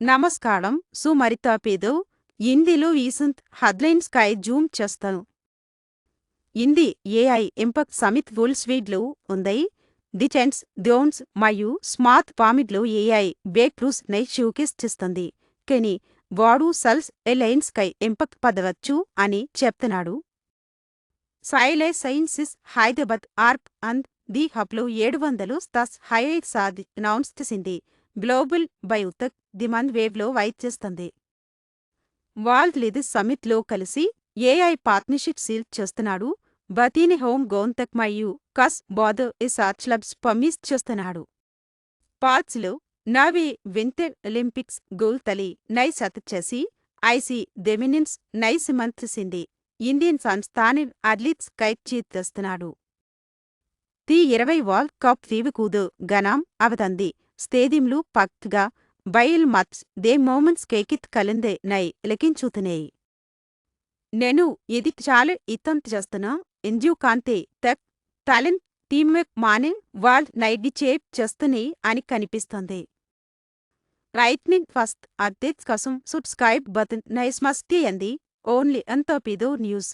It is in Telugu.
నమస్కారం సుమరితాపేదో హిందీలో ఈసంత్ హెడ్లైన్స్ కై జూమ్ చేస్తాను. హిందీ ఏఐ ఇంపాక్ట్ సమిట్ వోల్స్వీడ్లో ఉంది. డిటెన్స్ డ్రోన్స్ మరియు స్మార్ట్ పామిడ్లో ఏఐ బ్రేక్ త్రూస్ నై షోకేస్ చేస్తుంది. కానీ వాడు సెల్స్ ఎలైన్స్ కై ఇంపాక్ట్ పడవచ్చు అని చెప్తున్నాడు. సైలే సైన్సిస్ హైదరాబాద్ ఆర్ప్ అండ్ ది హబ్లో 700 స్టార్స్ హైలైట్స్ అనౌన్స్ చేసింది. గ్లోబల్ బయోటెక్ డిమాండ్ వేవ్లో వైట్ చేస్తుంది. వరల్డ్ లీడర్స్ సమిట్లో కలిసి ఏఐ పార్ట్నర్షిప్ సీల్ చేస్తున్నాడు. బతీని హోమ్ గోన్టెక్ మరియు కస్ బోర్డర్ రీసెర్చ్ ల్యాబ్స్ పర్మిస్ చేస్తున్నాడు. పార్ట్స్లో నవీ వింటర్ ఒలింపిక్స్ గోల్డ్ తలి నై సత్ చేసి ఐసీ డెమినిన్స్ నై సిమంతిసింది. ఇండియన్ సంస్థాని అథ్లీట్స్ కైట్ చేస్తున్నాడు. టీ20 వరల్డ్ కప్ ఫీవుకూదు ఘనం అవతంది. స్టేడియంలు పక్గా బయల్ మచ్ దే మూమెంట్స్ కేకిత్ కలిందే నై లెక్కించుతున్నాయి. నేను ఇది చాలా ఇతం చేస్తున్నా. ఎంజూ కాంతే టెక్ టాలెంట్ టీమ్వర్క్ మానే వరల్డ్ నైట్ చేప్ చేస్తున్నాయి అని కనిపిస్తుంది. రైట్నింగ్ ఫస్ట్ అప్డేట్స్ కోసం సబ్స్క్రైబ్ బటన్ నై స్మష్ చేయండి. ఓన్లీ అంతోపిదో న్యూస్.